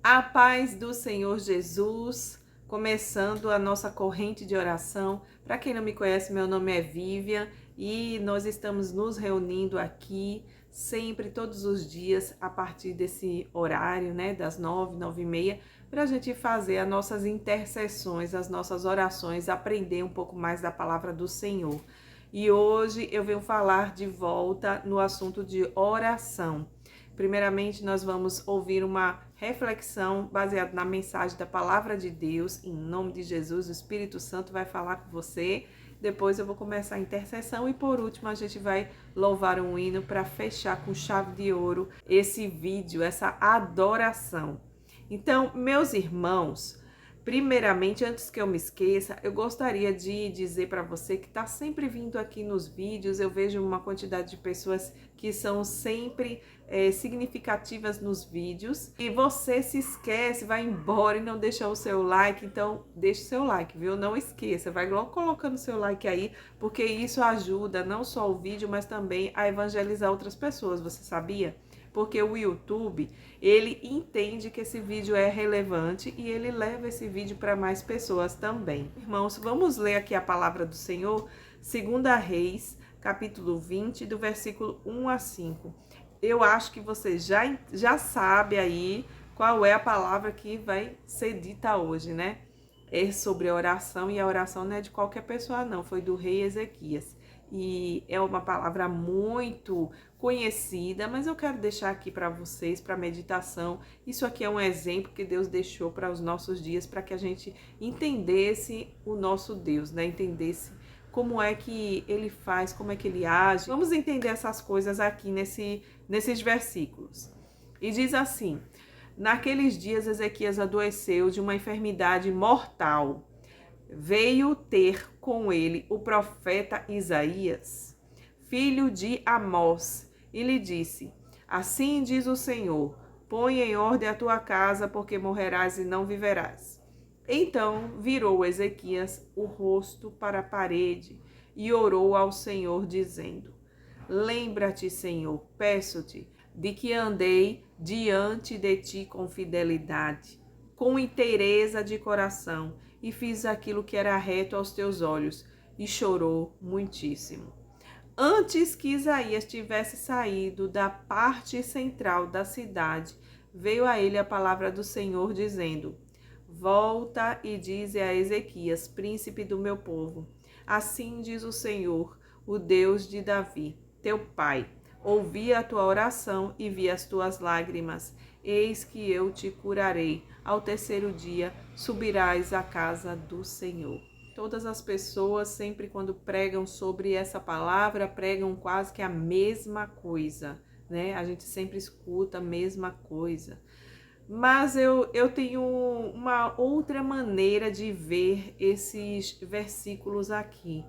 A paz do Senhor Jesus, começando a nossa corrente de oração. Para quem não me conhece, meu nome é Vivian e nós estamos nos reunindo aqui sempre, todos os dias, a partir desse horário, né, das 9, 9h30, para a gente fazer as nossas intercessões, as nossas orações, aprender um pouco mais da palavra do Senhor. E hoje eu venho falar de volta no assunto de oração. Primeiramente, nós vamos ouvir uma reflexão baseada na mensagem da Palavra de Deus. Em nome de Jesus, o Espírito Santo vai falar com você. Depois eu vou começar a intercessão e por último a gente vai louvar um hino para fechar com chave de ouro esse vídeo, essa adoração. Então, meus irmãos, primeiramente, antes que eu me esqueça, eu gostaria de dizer para você que está sempre vindo aqui nos vídeos, eu vejo uma quantidade de pessoas que são sempre significativas nos vídeos, e você se esquece, vai embora e não deixa o seu like, então deixe o seu like, viu? Não esqueça, vai logo colocando o seu like aí, porque isso ajuda não só o vídeo, mas também a evangelizar outras pessoas, você sabia? Porque o YouTube, ele entende que esse vídeo é relevante e ele leva esse vídeo para mais pessoas também. Irmãos, vamos ler aqui a palavra do Senhor, 2 Reis, capítulo 20, do versículo 1 a 5. Eu acho que você já sabe aí qual é a palavra que vai ser dita hoje, né? É sobre a oração, e a oração não é de qualquer pessoa não, foi do rei Ezequias. E é uma palavra muito conhecida, mas eu quero deixar aqui para vocês, para meditação. Isso aqui é um exemplo que Deus deixou para os nossos dias, para que a gente entendesse o nosso Deus, né? Entendesse como é que ele faz, como é que ele age. Vamos entender essas coisas aqui nesses versículos. E diz assim: naqueles dias Ezequias adoeceu de uma enfermidade mortal. Veio ter com ele o profeta Isaías, filho de Amós, e lhe disse: assim diz o Senhor, põe em ordem a tua casa, porque morrerás e não viverás. Então virou Ezequias o rosto para a parede e orou ao Senhor, dizendo: lembra-te, Senhor, peço-te, de que andei diante de ti com fidelidade, com inteireza de coração, e fiz aquilo que era reto aos teus olhos, e chorou muitíssimo. Antes que Isaías tivesse saído da parte central da cidade, veio a ele a palavra do Senhor, dizendo: volta e dize a Ezequias, príncipe do meu povo: assim diz o Senhor, o Deus de Davi, teu pai: ouvi a tua oração e vi as tuas lágrimas. Eis que eu te curarei. Ao terceiro dia subirás à casa do Senhor. Todas as pessoas, sempre quando pregam sobre essa palavra, pregam quase que a mesma coisa, né? A gente sempre escuta a mesma coisa. Mas eu tenho uma outra maneira de ver esses versículos aqui.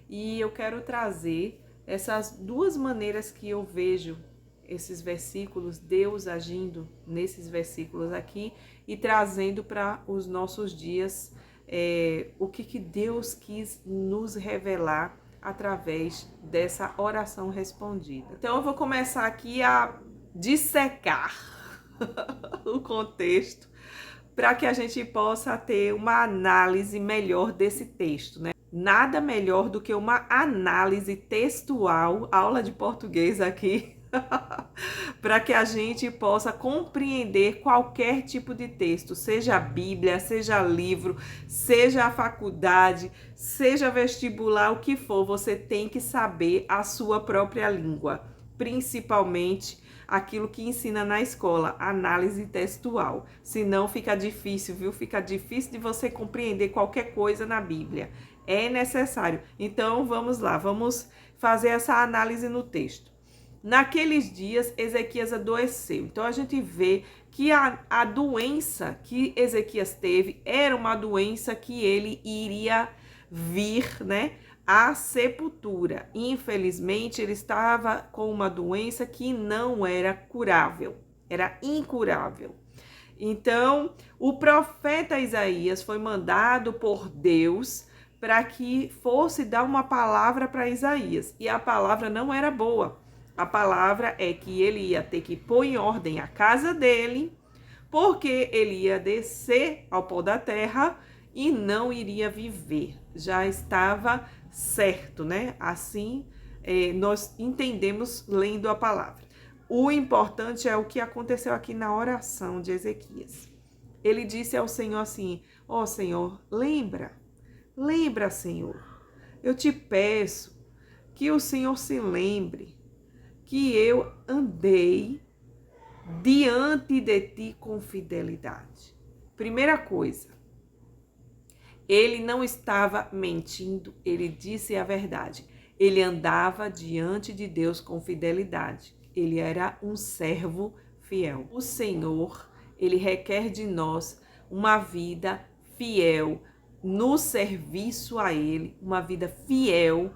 E eu quero trazer essas duas maneiras que eu vejo esses versículos, Deus agindo nesses versículos aqui e trazendo para os nossos dias o que Deus quis nos revelar através dessa oração respondida. Então eu vou começar aqui a dissecar o contexto para que a gente possa ter uma análise melhor desse texto, né? Nada melhor do que uma análise textual, aula de português aqui, para que a gente possa compreender qualquer tipo de texto, seja a Bíblia, seja livro, seja a faculdade, seja vestibular, o que for, você tem que saber a sua própria língua, principalmente aquilo que ensina na escola, análise textual. Senão fica difícil, viu? Fica difícil de você compreender qualquer coisa na Bíblia. É necessário. Então, vamos lá, vamos fazer essa análise no texto. Naqueles dias, Ezequias adoeceu. Então, a gente vê que a doença que Ezequias teve era uma doença que ele iria vir, né, à sepultura. Infelizmente, ele estava com uma doença que não era curável, era incurável. Então, o profeta Isaías foi mandado por Deus para que fosse dar uma palavra para Isaías. E a palavra não era boa. A palavra é que ele ia ter que pôr em ordem a casa dele, porque ele ia descer ao pó da terra e não iria viver. Já estava certo, né? Assim, nós entendemos lendo a palavra. O importante é o que aconteceu aqui na oração de Ezequias. Ele disse ao Senhor assim: ó Senhor, lembra, Senhor, eu te peço que o Senhor se lembre que eu andei diante de ti com fidelidade. Primeira coisa, ele não estava mentindo, ele disse a verdade. Ele andava diante de Deus com fidelidade. Ele era um servo fiel. O Senhor, ele requer de nós uma vida fiel no serviço a ele, uma vida fiel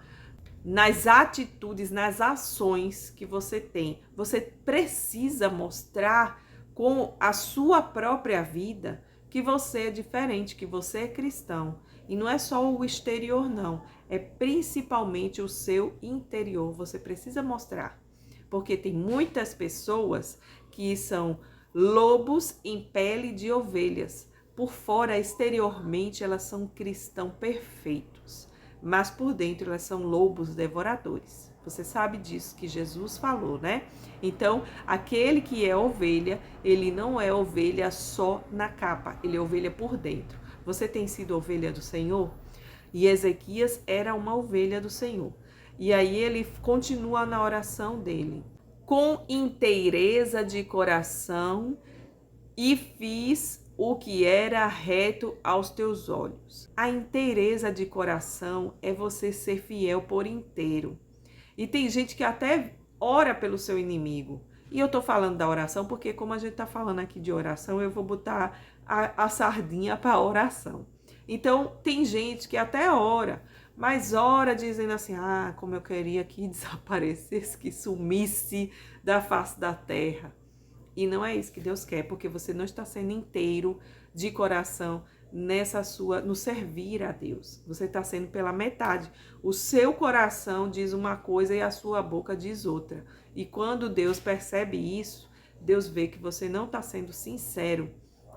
nas atitudes, nas ações que você tem. Você precisa mostrar com a sua própria vida que você é diferente, que você é cristão. E não é só o exterior, não. É principalmente o seu interior. Você precisa mostrar. Porque tem muitas pessoas que são lobos em pele de ovelhas. Por fora, exteriormente, elas são cristãos perfeitos. Mas por dentro elas são lobos devoradores. Você sabe disso que Jesus falou, né? Então, aquele que é ovelha, ele não é ovelha só na capa, ele é ovelha por dentro. Você tem sido ovelha do Senhor? E Ezequias era uma ovelha do Senhor. E aí ele continua na oração dele. Com inteireza de coração e fiz o que era reto aos teus olhos. A inteireza de coração é você ser fiel por inteiro. E tem gente que até ora pelo seu inimigo. E eu tô falando da oração porque, como a gente tá falando aqui de oração, eu vou botar a sardinha para oração. Então, tem gente que até ora, mas ora dizendo assim: ah, como eu queria que desaparecesse, que sumisse da face da terra. E não é isso que Deus quer, porque você não está sendo inteiro de coração no servir a Deus. Você está sendo pela metade. O seu coração diz uma coisa e a sua boca diz outra. E quando Deus percebe isso, Deus vê que você não está sendo sincero,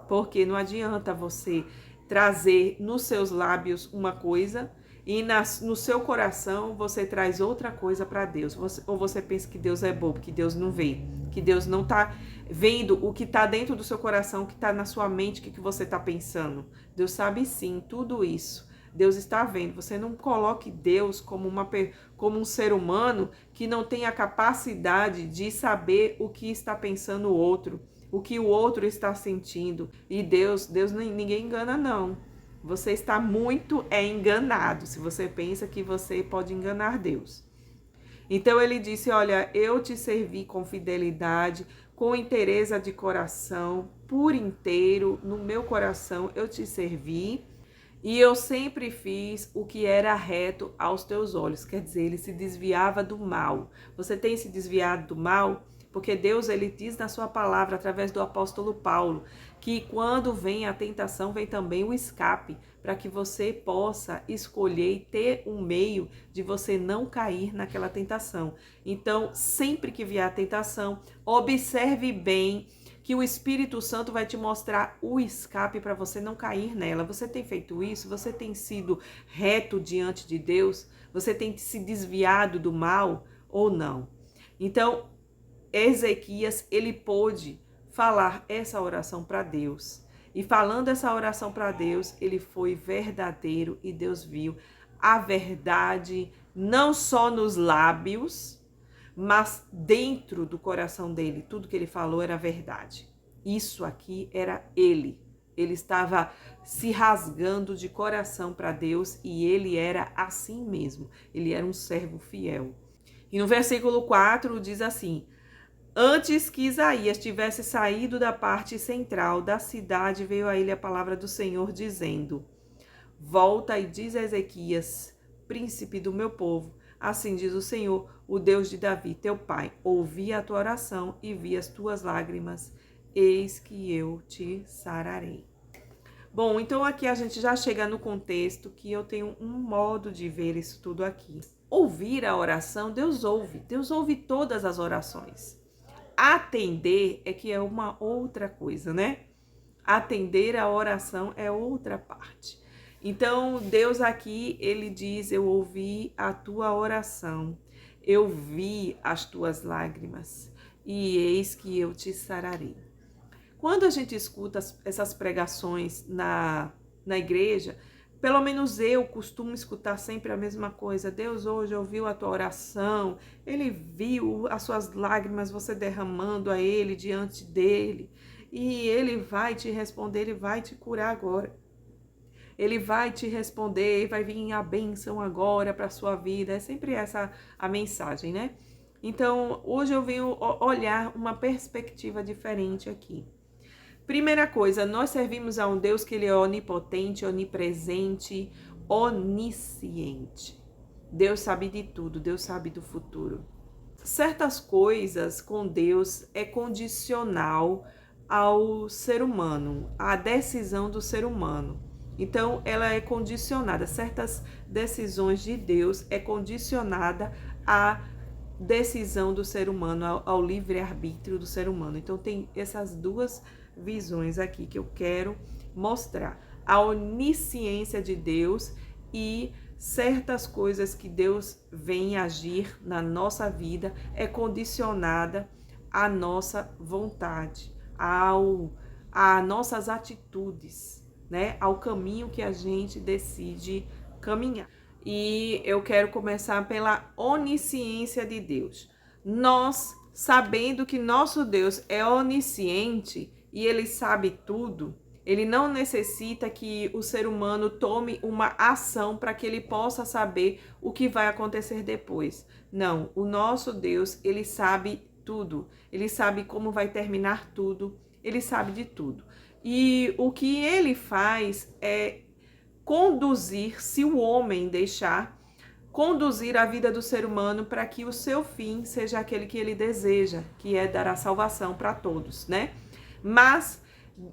porque não adianta você trazer nos seus lábios uma coisa e no seu coração você traz outra coisa para Deus. Ou você pensa que Deus é bobo, que Deus não vê, que Deus não está vendo o que está dentro do seu coração, o que está na sua mente, o que você está pensando. Deus sabe sim tudo isso. Deus está vendo. Você não coloque Deus como um ser humano que não tem a capacidade de saber o que está pensando o outro, o que o outro está sentindo. E Deus ninguém engana, não. Você está muito enganado se você pensa que você pode enganar Deus. Então ele disse: olha, eu te servi com fidelidade, com inteireza de coração, por inteiro, no meu coração eu te servi, e eu sempre fiz o que era reto aos teus olhos. Quer dizer, ele se desviava do mal. Você tem se desviado do mal? Porque Deus, ele diz na sua palavra, através do apóstolo Paulo, que quando vem a tentação, vem também o escape, para que você possa escolher e ter um meio de você não cair naquela tentação. Então, sempre que vier a tentação, observe bem que o Espírito Santo vai te mostrar o escape para você não cair nela. Você tem feito isso? Você tem sido reto diante de Deus? Você tem se desviado do mal ou não? Então, Ezequias, ele pôde falar essa oração para Deus. E falando essa oração para Deus, ele foi verdadeiro e Deus viu a verdade não só nos lábios, mas dentro do coração dele. Tudo que ele falou era verdade. Isso aqui era ele. Ele estava se rasgando de coração para Deus e ele era assim mesmo. Ele era um servo fiel. E no versículo 4 diz assim: antes que Isaías tivesse saído da parte central da cidade, veio a ele a palavra do Senhor, dizendo: volta e diz a Ezequias, príncipe do meu povo, assim diz o Senhor, o Deus de Davi, teu pai, ouvi a tua oração e vi as tuas lágrimas, eis que eu te sararei. Bom, então aqui a gente já chega no contexto que eu tenho um modo de ver isso tudo aqui. Ouvir a oração, Deus ouve todas as orações. atender é que é uma outra coisa, né? Atender a oração é outra parte. Então, Deus aqui, ele diz: eu ouvi a tua oração, eu vi as tuas lágrimas, e eis que eu te sararei. Quando a gente escuta essas pregações na igreja, pelo menos eu costumo escutar sempre a mesma coisa. Deus hoje ouviu a tua oração, Ele viu as suas lágrimas, você derramando a Ele diante dEle, e Ele vai te responder, Ele vai te curar agora. Ele vai te responder, vai vir a bênção agora para a sua vida. É sempre essa a mensagem, né? Então, hoje eu venho olhar uma perspectiva diferente aqui. Primeira coisa, nós servimos a um Deus que ele é onipotente, onipresente, onisciente. Deus sabe de tudo, Deus sabe do futuro. Certas coisas com Deus é condicional ao ser humano, à decisão do ser humano. Então, ela é condicionada, certas decisões de Deus é condicionada à decisão do ser humano, ao livre-arbítrio do ser humano. Então, tem essas duas visões aqui que eu quero mostrar. A onisciência de Deus e certas coisas que Deus vem agir na nossa vida é condicionada à nossa vontade, a nossas atitudes, né? Ao caminho que a gente decide caminhar. E eu quero começar pela onisciência de Deus. Nós, sabendo que nosso Deus é onisciente e ele sabe tudo, ele não necessita que o ser humano tome uma ação para que ele possa saber o que vai acontecer depois. Não, o nosso Deus, ele sabe tudo. Ele sabe como vai terminar tudo. Ele sabe de tudo. E o que ele faz é conduzir, se o homem deixar, conduzir a vida do ser humano para que o seu fim seja aquele que ele deseja, que é dar a salvação para todos, né? Mas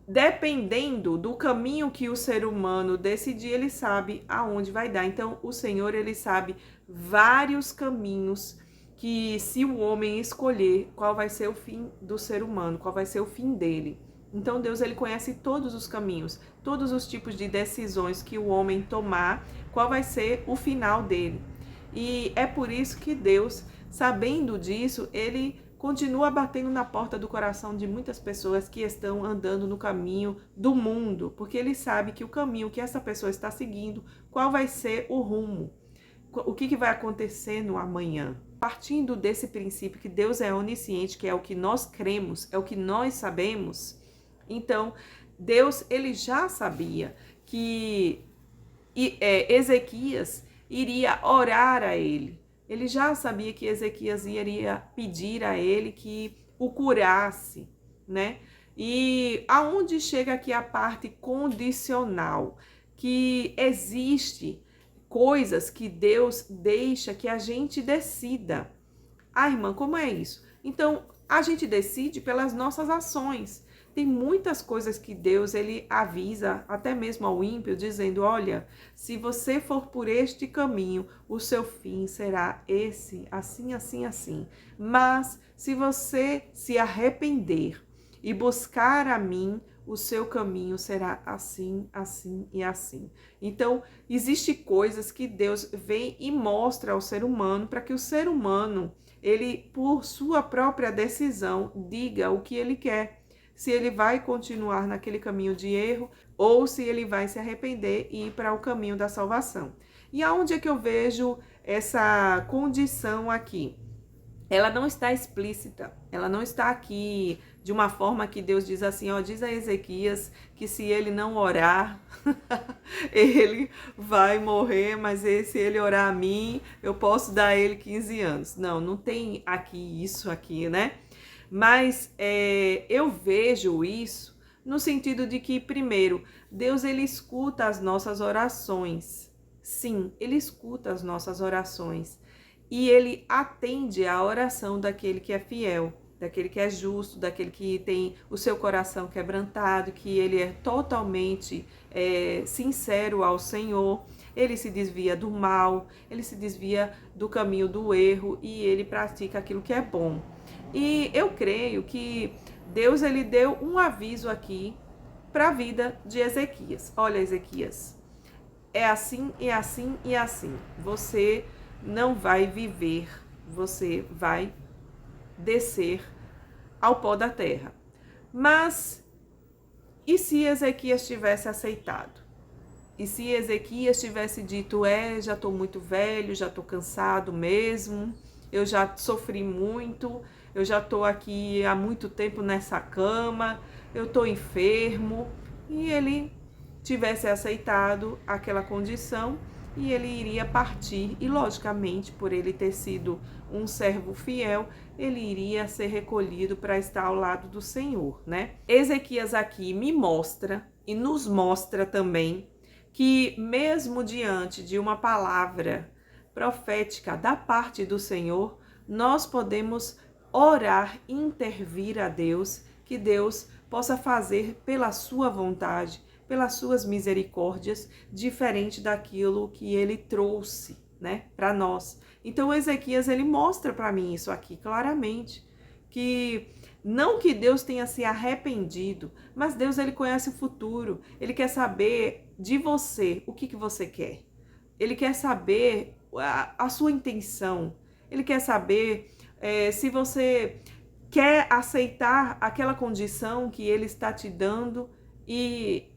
dependendo do caminho que o ser humano decidir, ele sabe aonde vai dar. Então, o Senhor, ele sabe vários caminhos que, se o homem escolher, qual vai ser o fim do ser humano, qual vai ser o fim dele. Então, Deus, ele conhece todos os caminhos, todos os tipos de decisões que o homem tomar, qual vai ser o final dele. E é por isso que Deus, sabendo disso, ele continua batendo na porta do coração de muitas pessoas que estão andando no caminho do mundo, porque ele sabe que o caminho que essa pessoa está seguindo, qual vai ser o rumo, o que vai acontecer no amanhã. Partindo desse princípio que Deus é onisciente, que é o que nós cremos, é o que nós sabemos, então Deus, ele já sabia que Ezequias iria orar a ele. Ele já sabia que Ezequias iria pedir a ele que o curasse, né? E aonde chega aqui a parte condicional, que existe coisas que Deus deixa que a gente decida. Ah, irmã, como é isso? Então, a gente decide pelas nossas ações. Tem muitas coisas que Deus, ele avisa, até mesmo ao ímpio, dizendo: olha, se você for por este caminho, o seu fim será esse, assim, assim, assim. Mas, se você se arrepender e buscar a mim, o seu caminho será assim, assim e assim. Então, existem coisas que Deus vem e mostra ao ser humano para que o ser humano, ele, por sua própria decisão, diga o que ele quer. Se ele vai continuar naquele caminho de erro ou se ele vai se arrepender e ir para o caminho da salvação. E aonde é que eu vejo essa condição aqui? Ela não está explícita, ela não está aqui de uma forma que Deus diz assim, ó, diz a Ezequias que se ele não orar, ele vai morrer, mas se ele orar a mim, eu posso dar a ele 15 anos. Não, não tem aqui isso aqui, né? Mas eu vejo isso no sentido de que, primeiro, Deus, ele escuta as nossas orações. Sim, ele escuta as nossas orações. E ele atende à oração daquele que é fiel, daquele que é justo, daquele que tem o seu coração quebrantado, que ele é totalmente sincero ao Senhor. Ele se desvia do mal, ele se desvia do caminho do erro e ele pratica aquilo que é bom. E eu creio que Deus ele deu um aviso aqui para a vida de Ezequias. Olha, Ezequias, é assim, e assim e assim. Você não vai viver, você vai descer ao pó da terra. Mas e se Ezequias tivesse aceitado? E se Ezequias tivesse dito, já estou muito velho, já estou cansado mesmo, eu já sofri muito, eu já estou aqui há muito tempo nessa cama, eu estou enfermo, e ele tivesse aceitado aquela condição, e ele iria partir, e logicamente, por ele ter sido um servo fiel, ele iria ser recolhido para estar ao lado do Senhor, né? Ezequias aqui me mostra, e nos mostra também, que mesmo diante de uma palavra profética da parte do Senhor, nós podemos orar, intervir a Deus, que Deus possa fazer pela sua vontade, pelas suas misericórdias, diferente daquilo que ele trouxe, né, para nós. Então Ezequias ele mostra para mim isso aqui claramente, que não que Deus tenha se arrependido, mas Deus ele conhece o futuro. Ele quer saber de você o que você quer. Ele quer saber a sua intenção. Ele quer saber se você quer aceitar aquela condição que ele está te dando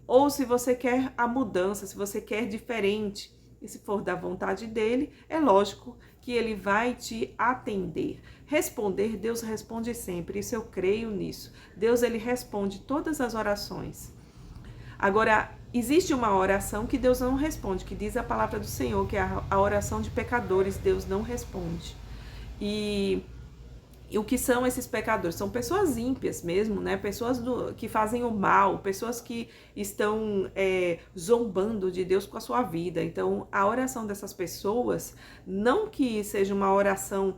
ou se você quer a mudança, se você quer diferente. E se for da vontade dele, é lógico que ele vai te atender. Responder, Deus responde sempre, isso eu creio nisso. Deus ele responde todas as orações. Agora, existe uma oração que Deus não responde, que diz a palavra do Senhor, que é a oração de pecadores, Deus não responde. E o que são esses pecadores? São pessoas ímpias mesmo, né? Pessoas que fazem o mal, pessoas que estão zombando de Deus com a sua vida. Então, a oração dessas pessoas, não que seja uma oração,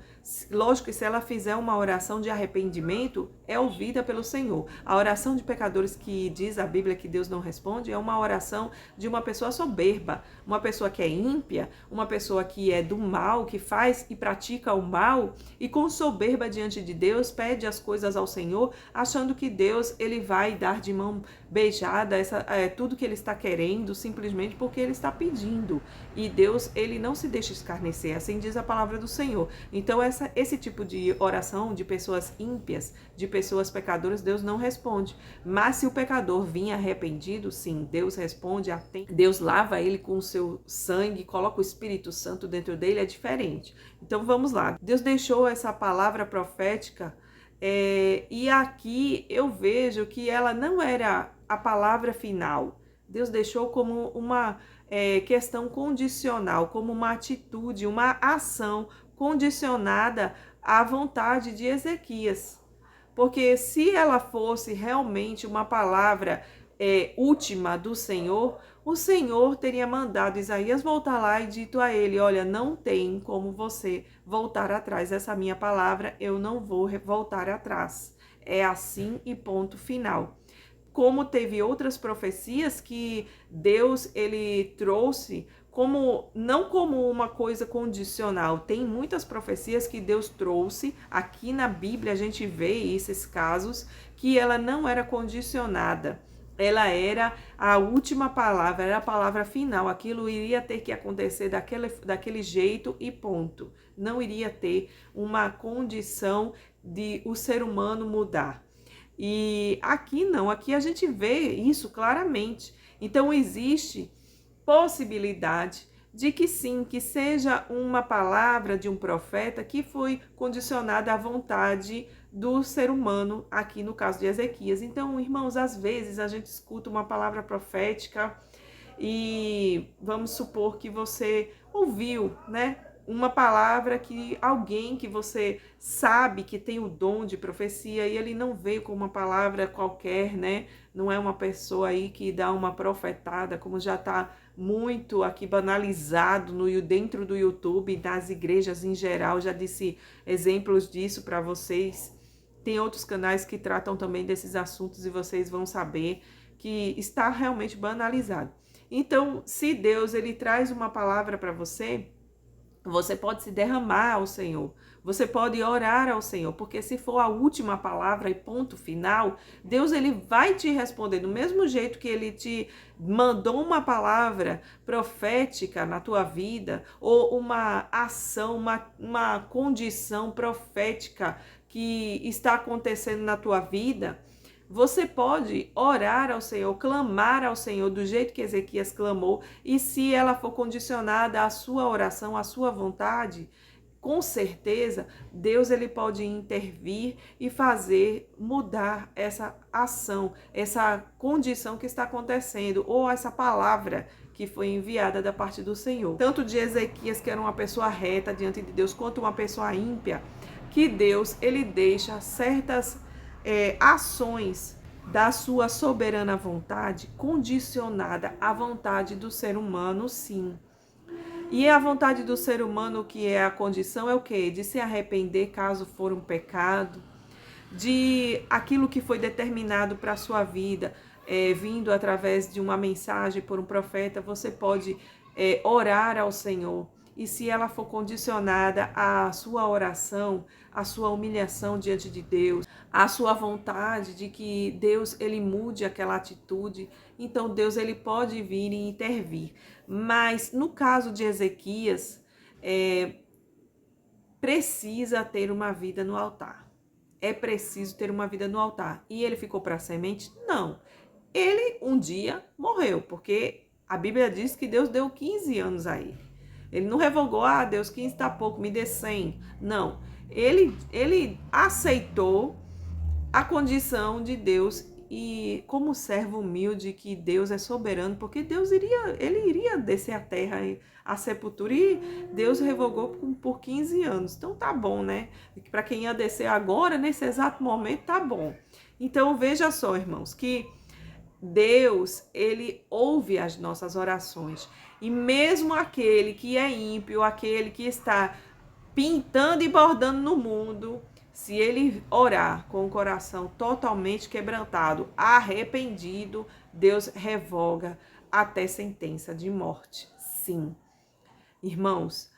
lógico que se ela fizer uma oração de arrependimento, é ouvida pelo Senhor. A oração de pecadores que diz a Bíblia que Deus não responde, é uma oração de uma pessoa soberba, uma pessoa que é ímpia, uma pessoa que é do mal, que faz e pratica o mal, e com soberba diante de Deus, pede as coisas ao Senhor, achando que Deus ele vai dar de mão beijada tudo que ele está querendo, simplesmente porque ele está pedindo. E Deus, ele não se deixa escarnecer, assim diz a palavra do Senhor. Então, esse tipo de oração de pessoas ímpias, de pessoas pecadoras, Deus não responde. Mas se o pecador vir arrependido, sim, Deus responde, Deus lava ele com o seu sangue, coloca o Espírito Santo dentro dele, é diferente. Então vamos lá, Deus deixou essa palavra profética e aqui eu vejo que ela não era a palavra final. Deus deixou como uma questão condicional, como uma atitude, uma ação condicionada à vontade de Ezequias. Porque se ela fosse realmente uma palavra última do Senhor, o Senhor teria mandado Isaías voltar lá e dito a ele, olha, não tem como você voltar atrás dessa minha palavra, eu não vou voltar atrás. É assim e ponto final. Como teve outras profecias que Deus ele trouxe não como uma coisa condicional. Tem muitas profecias que Deus trouxe, aqui na Bíblia a gente vê esses casos, que ela não era condicionada. Ela era a última palavra, era a palavra final. Aquilo iria ter que acontecer daquele jeito e ponto. Não iria ter uma condição de o ser humano mudar. E aqui não, aqui a gente vê isso claramente. Então existe possibilidade de que sim, que seja uma palavra de um profeta que foi condicionada à vontade do ser humano, aqui no caso de Ezequias. Então, irmãos, às vezes a gente escuta uma palavra profética e vamos supor que você ouviu, né? Uma palavra que alguém que você sabe que tem o dom de profecia e ele não veio com uma palavra qualquer, né? Não é uma pessoa aí que dá uma profetada, como já está muito aqui banalizado dentro do YouTube, das igrejas em geral. Já disse exemplos disso para vocês. Tem outros canais que tratam também desses assuntos e vocês vão saber que está realmente banalizado. Então, se Deus ele traz uma palavra para você, Você pode se derramar ao Senhor. Você pode orar ao Senhor, porque se for a última palavra e ponto final, Deus ele vai te responder do mesmo jeito que ele te mandou uma palavra profética na tua vida ou uma ação, uma condição profética que está acontecendo na tua vida. Você pode orar ao Senhor, clamar ao Senhor do jeito que Ezequias clamou, e se ela for condicionada à sua oração, à sua vontade, com certeza Deus ele pode intervir e fazer mudar essa ação, essa condição que está acontecendo, ou essa palavra que foi enviada da parte do Senhor. Tanto de Ezequias, que era uma pessoa reta diante de Deus, quanto uma pessoa ímpia, que Deus ele deixa certas ações da sua soberana vontade condicionada à vontade do ser humano, sim. E a vontade do ser humano, que é a condição, é o quê? De se arrepender caso for um pecado, de aquilo que foi determinado para a sua vida, vindo através de uma mensagem por um profeta, você pode orar ao Senhor. E se ela for condicionada à sua oração, à sua humilhação diante de Deus, à sua vontade de que Deus ele mude aquela atitude, então Deus ele pode vir e intervir. Mas no caso de Ezequias, precisa ter uma vida no altar. É preciso ter uma vida no altar. E ele ficou para a semente? Não. Ele um dia morreu, porque a Bíblia diz que Deus deu 15 anos a ele. Ele não revogou, Deus, 15 está pouco, me dê 100. Não. Ele aceitou a condição de Deus e como servo humilde que Deus é soberano, porque Deus iria descer a terra, a sepultura, e Deus revogou por 15 anos. Então tá bom, né? Para quem ia descer agora, nesse exato momento, tá bom. Então veja só, irmãos, que Deus, ele ouve as nossas orações. E mesmo aquele que é ímpio, aquele que está pintando e bordando no mundo, se ele orar com o coração totalmente quebrantado, arrependido, Deus revoga até sentença de morte. Sim. Irmãos,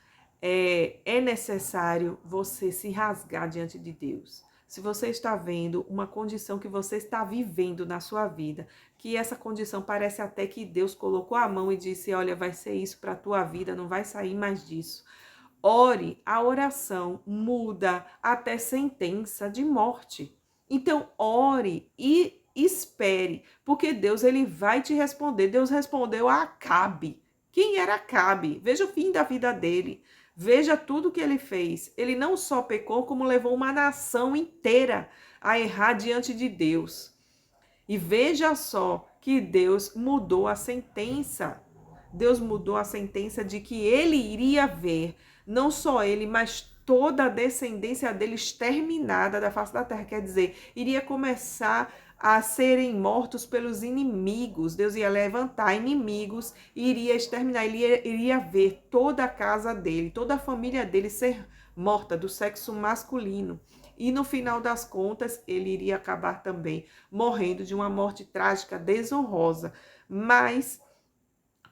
é necessário você se rasgar diante de Deus. Se você está vendo uma condição que você está vivendo na sua vida, que essa condição parece até que Deus colocou a mão e disse, olha, vai ser isso para a tua vida, não vai sair mais disso. Ore, a oração muda até sentença de morte. Então, ore e espere, porque Deus ele vai te responder. Deus respondeu a Acabe. Quem era Acabe? Veja o fim da vida dele. Veja tudo que ele fez. Ele não só pecou, como levou uma nação inteira a errar diante de Deus. E veja só que Deus mudou a sentença. Deus mudou a sentença de que ele iria ver, não só ele, mas toda a descendência dele exterminada da face da terra. Quer dizer, iria começar a serem mortos pelos inimigos. Deus ia levantar inimigos e iria exterminar. Ele iria ver toda a casa dele, toda a família dele ser morta do sexo masculino. E no final das contas, ele iria acabar também morrendo de uma morte trágica, desonrosa. Mas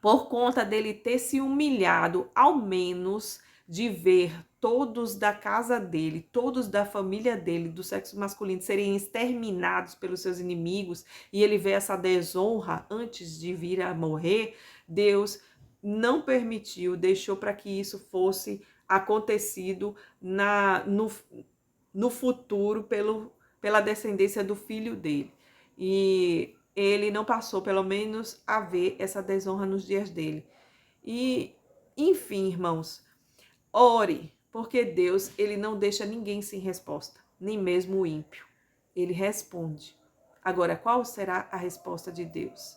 por conta dele ter se humilhado, ao menos de ver todos da casa dele, todos da família dele, do sexo masculino, serem exterminados pelos seus inimigos, e ele vê essa desonra antes de vir a morrer, Deus não permitiu, deixou para que isso fosse acontecido no futuro pela descendência do filho dele. E ele não passou, pelo menos, a ver essa desonra nos dias dele. E, enfim, irmãos, ore, porque Deus, ele não deixa ninguém sem resposta, nem mesmo o ímpio. Ele responde. Agora, qual será a resposta de Deus?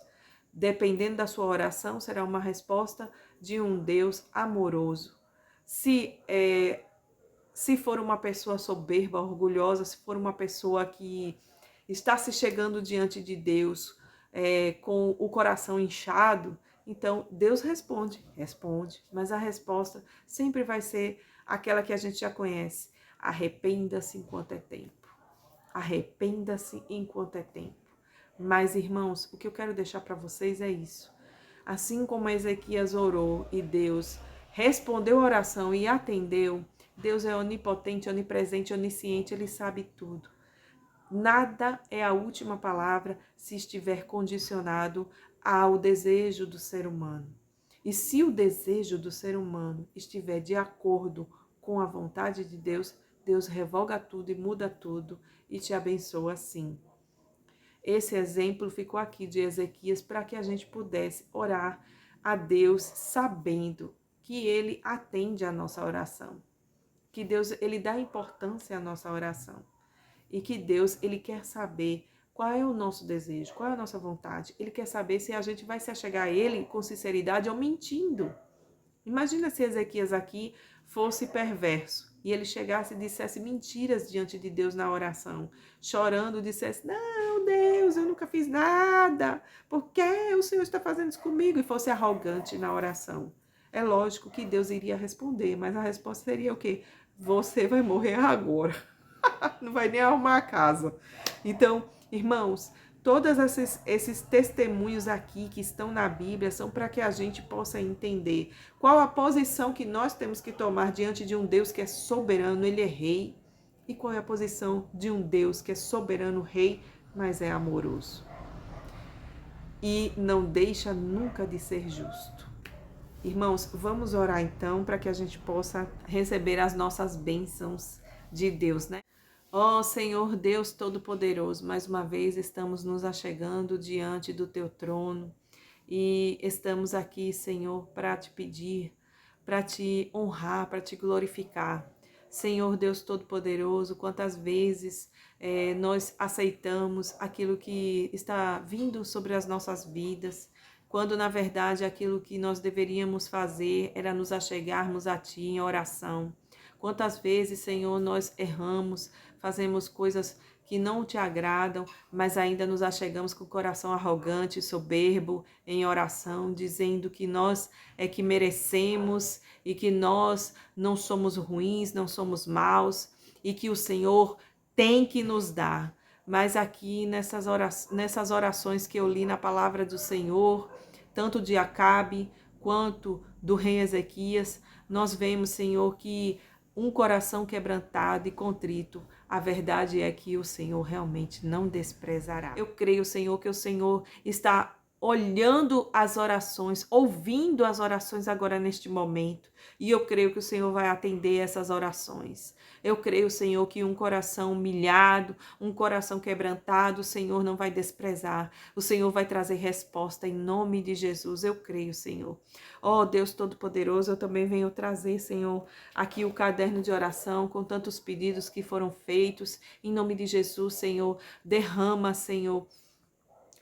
Dependendo da sua oração, será uma resposta de um Deus amoroso. Se for uma pessoa soberba, orgulhosa, se for uma pessoa que está se chegando diante de Deus com o coração inchado, então Deus responde, mas a resposta sempre vai ser aquela que a gente já conhece. Arrependa-se enquanto é tempo. Arrependa-se enquanto é tempo. Mas, irmãos, o que eu quero deixar para vocês é isso. Assim como Ezequias orou e Deus respondeu a oração e atendeu, Deus é onipotente, onipresente, onisciente, Ele sabe tudo. Nada é a última palavra se estiver condicionado ao desejo do ser humano. E se o desejo do ser humano estiver de acordo com a vontade de Deus, Deus revoga tudo e muda tudo e te abençoa assim. Esse exemplo ficou aqui de Ezequias para que a gente pudesse orar a Deus sabendo que Ele atende a nossa oração. Que Deus, Ele dá importância à nossa oração. E que Deus, Ele quer saber qual é o nosso desejo, qual é a nossa vontade. Ele quer saber se a gente vai se achegar a Ele com sinceridade ou mentindo. Imagina se Ezequias aqui fosse perverso e ele chegasse e dissesse mentiras diante de Deus na oração, chorando, dissesse, não, Deus, eu nunca fiz nada, por que o Senhor está fazendo isso comigo? E fosse arrogante na oração. É lógico que Deus iria responder, mas a resposta seria o quê? Você vai morrer agora. Não vai nem arrumar a casa. Então, irmãos, todos esses testemunhos aqui que estão na Bíblia são para que a gente possa entender qual a posição que nós temos que tomar diante de um Deus que é soberano, Ele é rei, e qual é a posição de um Deus que é soberano, rei, mas é amoroso. E não deixa nunca de ser justo. Irmãos, vamos orar então para que a gente possa receber as nossas bênçãos de Deus, né? Ó Senhor Deus Todo-Poderoso, mais uma vez estamos nos achegando diante do Teu trono e estamos aqui, Senhor, para te pedir, para te honrar, para te glorificar. Senhor Deus Todo-Poderoso, quantas vezes nós aceitamos aquilo que está vindo sobre as nossas vidas, quando na verdade aquilo que nós deveríamos fazer era nos achegarmos a Ti em oração. Quantas vezes, Senhor, nós erramos, fazemos coisas que não Te agradam, mas ainda nos achegamos com o coração arrogante e soberbo em oração, dizendo que nós é que merecemos e que nós não somos ruins, não somos maus e que o Senhor tem que nos dar. Mas aqui nessas orações que eu li na palavra do Senhor, tanto de Acabe quanto do rei Ezequias, nós vemos, Senhor, que um coração quebrantado e contrito, a verdade é que o Senhor realmente não desprezará. Eu creio, Senhor, que o Senhor está olhando as orações, ouvindo as orações agora neste momento. E eu creio que o Senhor vai atender essas orações. Eu creio, Senhor, que um coração humilhado, um coração quebrantado, o Senhor não vai desprezar. O Senhor vai trazer resposta em nome de Jesus. Eu creio, Senhor. Ó Deus Todo-Poderoso, eu também venho trazer, Senhor, aqui o caderno de oração com tantos pedidos que foram feitos. Em nome de Jesus, Senhor, derrama, Senhor,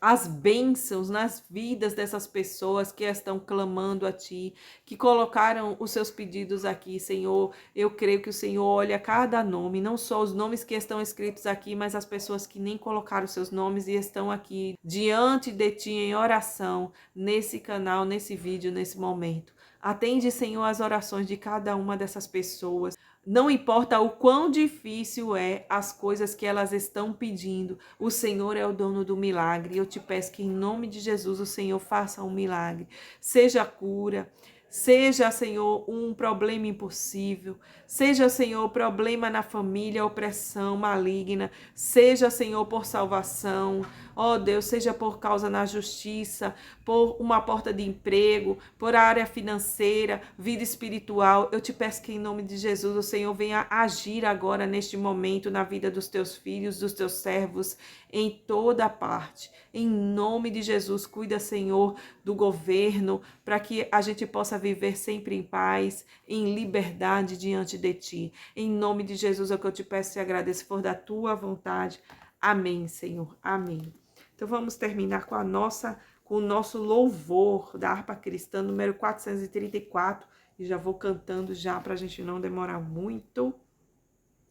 as bênçãos nas vidas dessas pessoas que estão clamando a Ti, que colocaram os seus pedidos aqui, Senhor. Eu creio que o Senhor olha cada nome, não só os nomes que estão escritos aqui, mas as pessoas que nem colocaram seus nomes e estão aqui diante de Ti em oração, nesse canal, nesse vídeo, nesse momento. Atende, Senhor, as orações de cada uma dessas pessoas. Não importa o quão difícil é as coisas que elas estão pedindo, o Senhor é o dono do milagre. Eu te peço que em nome de Jesus o Senhor faça um milagre. Seja cura, seja, Senhor, um problema impossível, seja, Senhor, problema na família, opressão maligna, seja, Senhor, por salvação, ó Deus, seja por causa na justiça, por uma porta de emprego, por área financeira, vida espiritual. Eu te peço que em nome de Jesus o Senhor venha agir agora neste momento na vida dos teus filhos, dos teus servos, em toda parte. Em nome de Jesus, cuida, Senhor, do governo, para que a gente possa viver sempre em paz, em liberdade diante de Ti. Em nome de Jesus é o que eu te peço e agradeço, for da Tua vontade. Amém, Senhor. Amém. Então vamos terminar com o nosso louvor da harpa cristã, número 434. E já vou cantando já para a gente não demorar muito.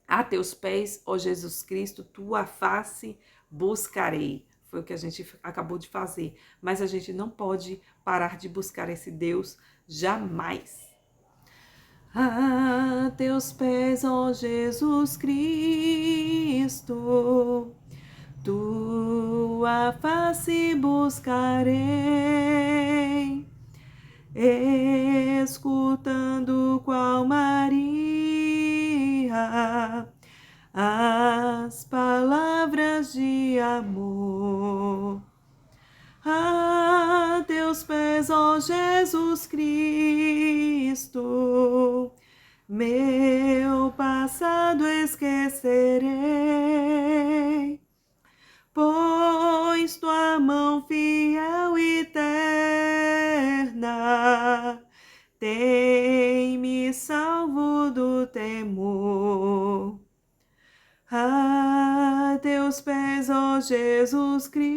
A teus pés, ó Jesus Cristo, tua face buscarei. Foi o que a gente acabou de fazer. Mas a gente não pode parar de buscar esse Deus jamais. A teus pés, ó Jesus Cristo, tua face buscarei. escutando qual Maria as palavras de amor. A teus pés, ó Jesus Cristo, meu passado esquecerei, pois tua mão fiel e terna tem me salvo do temor. A teus pés, ó Jesus Cristo,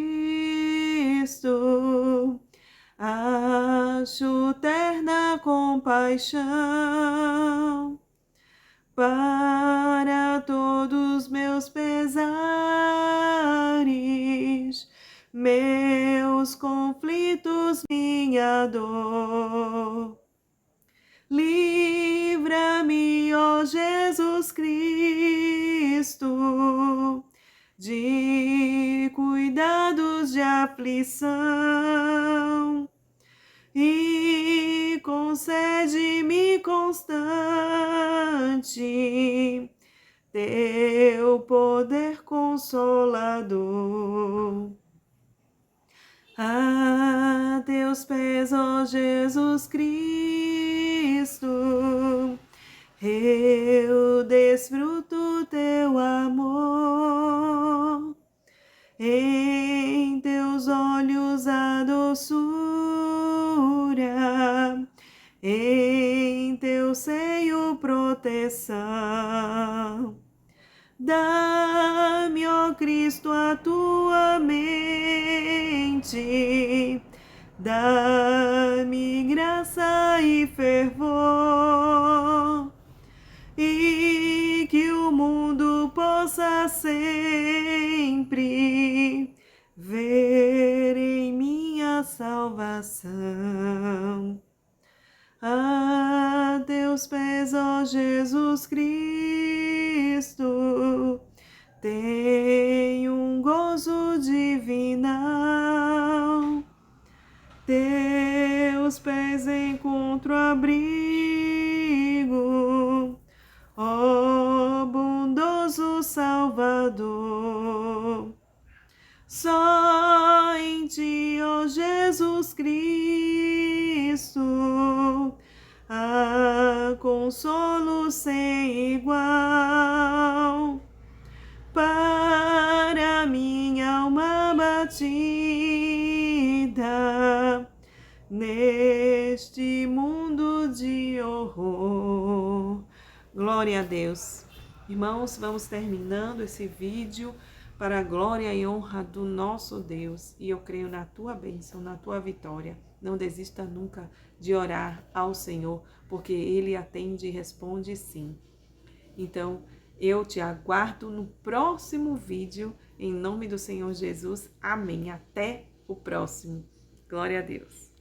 acho terna compaixão para todos meus pesares, meus conflitos, minha dor. Livra-me, ó Jesus Cristo, de cuidados de aflição e concede-me constante teu poder consolador. A teus pés, ó Jesus Cristo, eu desfruto teu amor. Em teus olhos a doçura, em teu seio proteção. Dá-me, ó Cristo, a tua mente, dá-me graça e fervor, e que o mundo possa sempre ver em minha salvação. A teus pés, ó Jesus Cristo, tenho um gozo divinal. Teus pés encontro abrigo, ó bondoso Salvador. Só em ti, ó Jesus Cristo, há consolo sem igual para minha alma abatida neste mundo de horror. Glória a Deus. Irmãos, vamos terminando esse vídeo para a glória e honra do nosso Deus. E eu creio na tua bênção, na tua vitória. Não desista nunca de orar ao Senhor, porque Ele atende e responde sim. Então, eu te aguardo no próximo vídeo, em nome do Senhor Jesus. Amém. Até o próximo. Glória a Deus.